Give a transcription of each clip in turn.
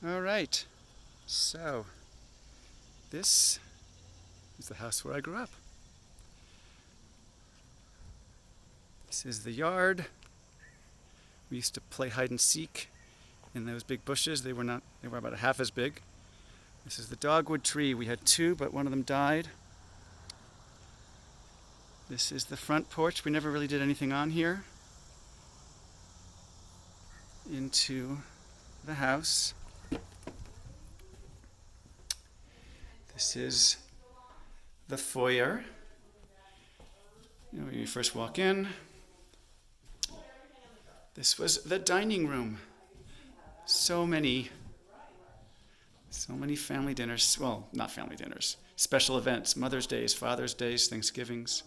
All right. So, this is the house where I grew up. This is the yard. We used to play hide and seek in those big bushes. They were about a half as big. This is the dogwood tree. We had two, but one of them died. This is the front porch. We never really did anything on here. Into the house. This is the foyer. When you first walk in. This was the dining room. So many family dinners. Well, not family dinners. Special events, Mother's Days, Father's Days, Thanksgivings.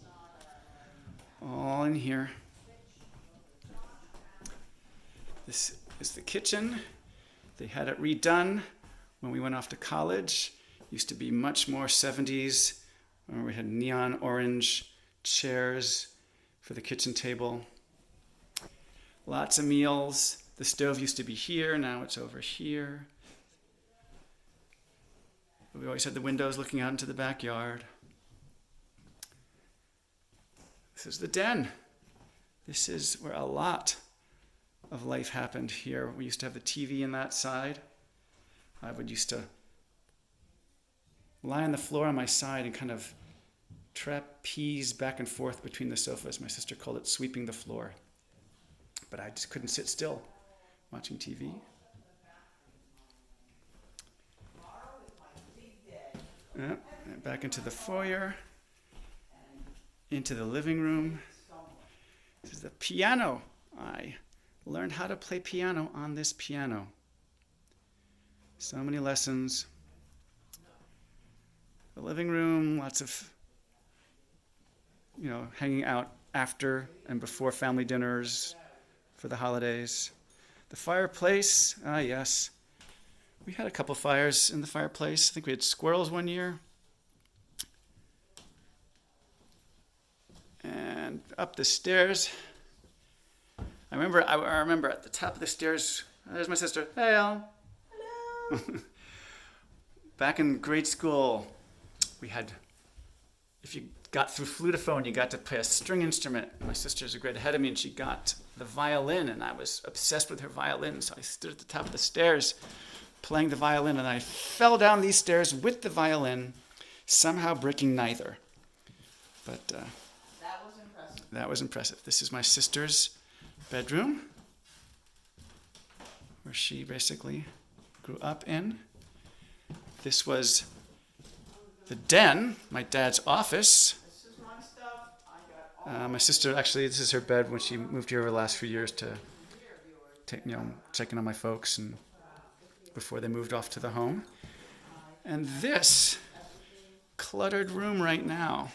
All in here. This is the kitchen. They had it redone when we went off to college. Used to be much more 70s. We had neon orange chairs for the kitchen table. Lots of meals. The stove used to be here, now it's over here. We always had the windows looking out into the backyard. This is the den. This is where a lot of life happened here. We used to have the TV in that side. I would used to lie on the floor on my side and kind of trapeze back and forth between the sofas. My sister called it sweeping the floor. But I just couldn't sit still watching TV. Back into the foyer, into the living room. This is the piano. I learned how to play piano on this piano. So many lessons. The living room, lots of, hanging out after and before family dinners for the holidays. The fireplace, yes. We had a couple fires in the fireplace. I think we had squirrels one year. And up the stairs. I remember at the top of the stairs, there's my sister. Hey, Ellen. Hello. Back in grade school, we had, if you got through flutophone, you got to play a string instrument. My sister's a grade ahead of me, and she got the violin, and I was obsessed with her violin, so I stood at the top of the stairs playing the violin, and I fell down these stairs with the violin, somehow breaking neither. But that was impressive. That was impressive. This is my sister's bedroom, where she basically grew up in. This was the den, my dad's office. This is my stuff. I got all My sister, actually, this is her bed when she moved here over the last few years to take, checking on my folks and before they moved off to the home. And this cluttered room right now,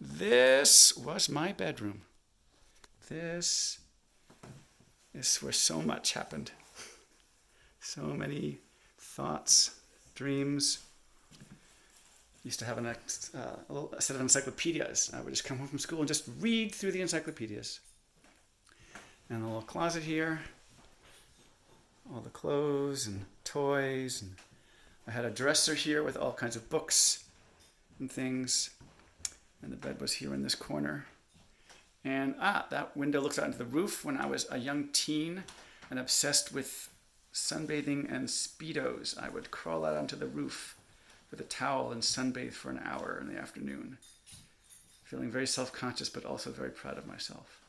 this was my bedroom. This is where so much happened. So many thoughts, dreams. Used to have a little set of encyclopedias. I would just come home from school and just read through the encyclopedias. And a little closet here. All the clothes and toys. And I had a dresser here with all kinds of books and things. And the bed was here in this corner. And that window looks out into the roof. When I was a young teen and obsessed with sunbathing and Speedos, I would crawl out onto the roof with a towel and sunbathe for an hour in the afternoon, feeling very self-conscious but also very proud of myself.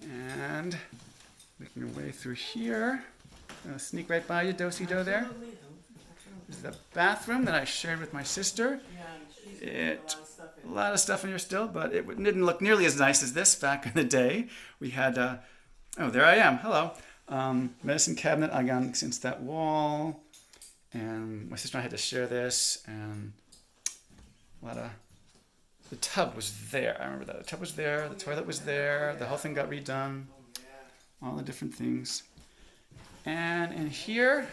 And making our way through here, I'll sneak right by you, do-si-do there. This is the bathroom that I shared with my sister. A lot of stuff in here still, but it didn't look nearly as nice as this back in the day. We had, there I am, hello. Medicine cabinet against that wall. And my sister and I had to share this, and the tub was there. I remember that. The tub was there, the toilet was there, the whole thing got redone. All the different things. And in here,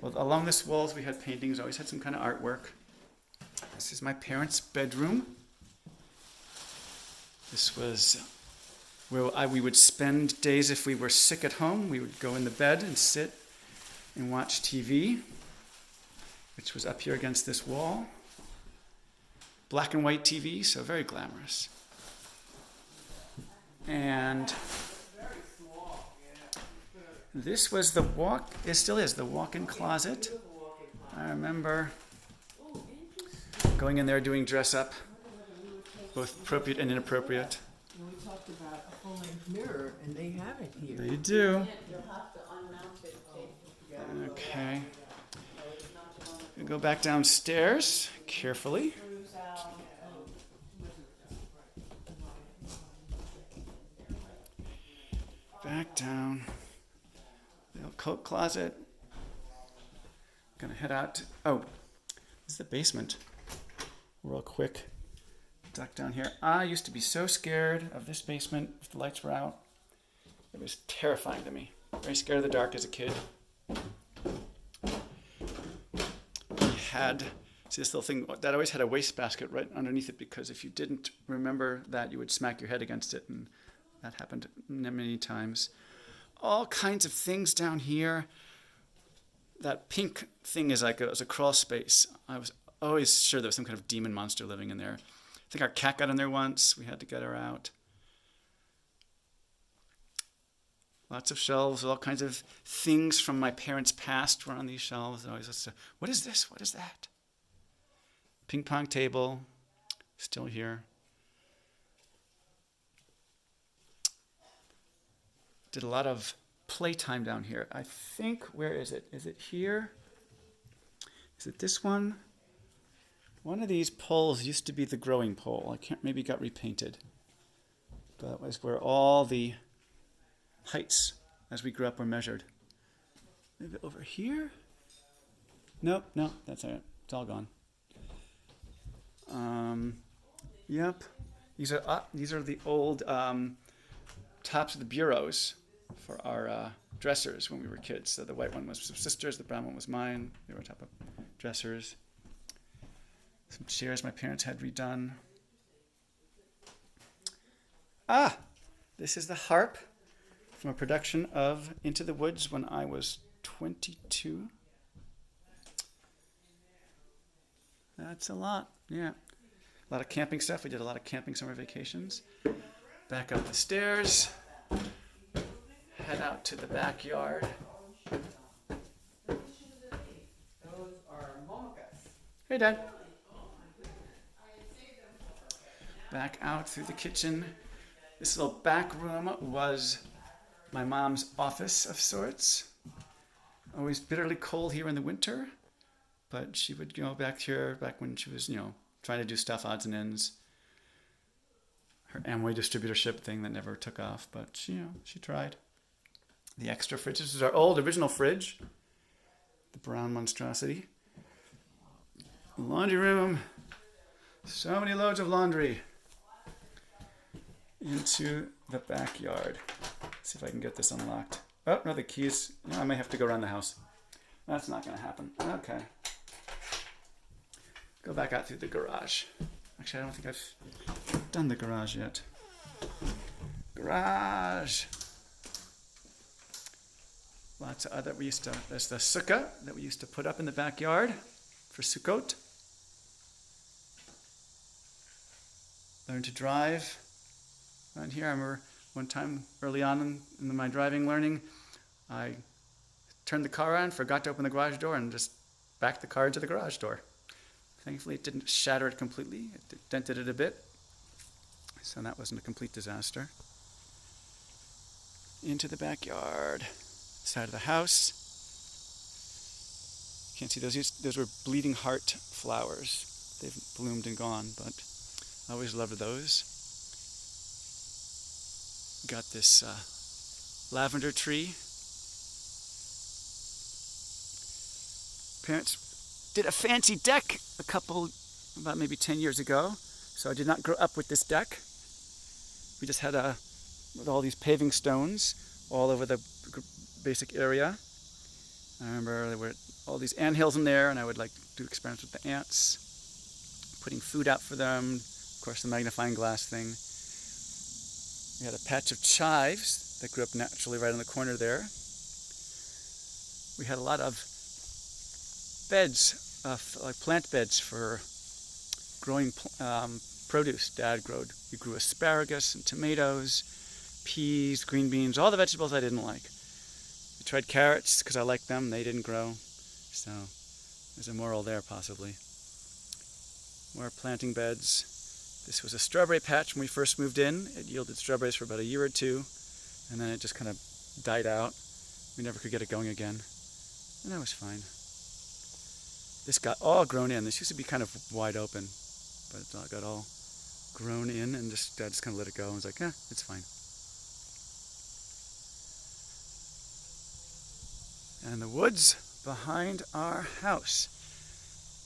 along this walls we had paintings, always had some kind of artwork. This is my parents' bedroom. This was where we would spend days if we were sick at home. We would go in the bed and sit and watch TV, which was up here against this wall. Black and white TV, so very glamorous. And this was it still is, the walk-in closet. I remember going in there doing dress up, both appropriate and inappropriate. We talked about a full-length mirror, and they have it here. They do. You'll have to unmount it, Kate. Okay. We go back downstairs carefully. Screws out. Back down. The old coat closet. Gonna head out. This is the basement. Real quick. Duck down here. I used to be so scared of this basement if the lights were out. It was terrifying to me. Very scared of the dark as a kid. See this little thing that always had a wastebasket right underneath it, because if you didn't remember that, you would smack your head against it, and that happened many times. All kinds of things down here. That pink thing is like it was a crawl space. I was always sure there was some kind of demon monster living in there. I think our cat got in there once. We had to get her out. Lots of shelves, all kinds of things from my parents' past were on these shelves. I always used to, what is this? What is that? Ping pong table, still here. Did a lot of playtime down here. I think, where is it? Is it here? Is it this one? One of these poles used to be the growing pole. Maybe it got repainted. But that was where all the heights as we grew up were measured. Maybe over here? Nope, no, that's it. It's all gone. Yep. These are the old tops of the bureaus for our dressers when we were kids. So the white one was some sisters, the brown one was mine. They were on top of dressers. Some chairs my parents had redone. This is the harp from a production of Into the Woods when I was 22. That's a lot, yeah. A lot of camping stuff. We did a lot of camping summer vacations. Back up the stairs. Head out to the backyard. Those are momocas. Hey, Dad. Back out through the kitchen. This little back room was my mom's office of sorts. Always bitterly cold here in the winter, but she would go back here back when she was, trying to do stuff, odds and ends. Her Amway distributorship thing that never took off, but she tried. The extra fridge. This is our old original fridge. The brown monstrosity. Laundry room. So many loads of laundry. Into the backyard. See if I can get this unlocked. Oh, no, the keys. I may have to go around the house. That's not going to happen. Okay. Go back out through the garage. Actually, I don't think I've done the garage yet. Garage. Lots of other, there's the sukkah that we used to put up in the backyard for Sukkot. Learn to drive. Around here, I remember one time early on in my driving learning, I turned the car on, forgot to open the garage door, and just backed the car into the garage door. Thankfully, it didn't shatter it completely. It dented it a bit. So that wasn't a complete disaster. Into the backyard. Side of the house. Can't see those were bleeding heart flowers. They've bloomed and gone, but I always loved those. Got this lavender tree. Parents did a fancy deck about maybe 10 years ago. So I did not grow up with this deck. We just had with all these paving stones all over the basic area. I remember there were all these anthills in there, and I would do experiments with the ants, putting food out for them, of course the magnifying glass thing. We had a patch of chives that grew up naturally right on the corner there. We had a lot of beds, like plant beds for growing produce. Dad grew asparagus and tomatoes, peas, green beans, all the vegetables I didn't like. I tried carrots because I liked them. They didn't grow. So there's a moral there possibly. More planting beds. This was a strawberry patch when we first moved in. It yielded strawberries for about a year or two, and then it just kind of died out. We never could get it going again, and that was fine. This got all grown in. This used to be kind of wide open, but it got all grown in, and Dad just kind of let it go and was like, it's fine. And the woods behind our house.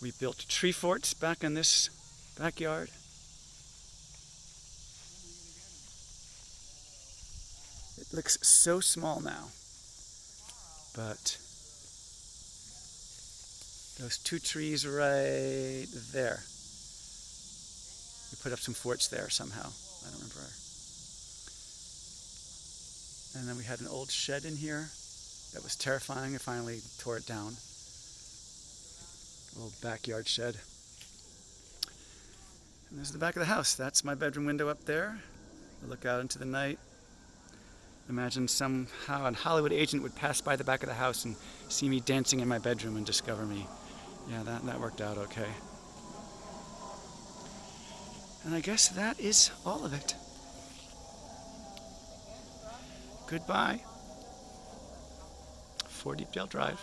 We built tree forts back in this backyard. It looks so small now, but those two trees right there, we put up some forts there somehow. I don't remember. And then we had an old shed in here that was terrifying. I finally tore it down. A little backyard shed. And there's the back of the house. That's my bedroom window up there. I look out into the night. Imagine somehow a Hollywood agent would pass by the back of the house and see me dancing in my bedroom and discover me. Yeah, that worked out okay. And I guess that is all of it. Goodbye. 4 Deepdale Drive.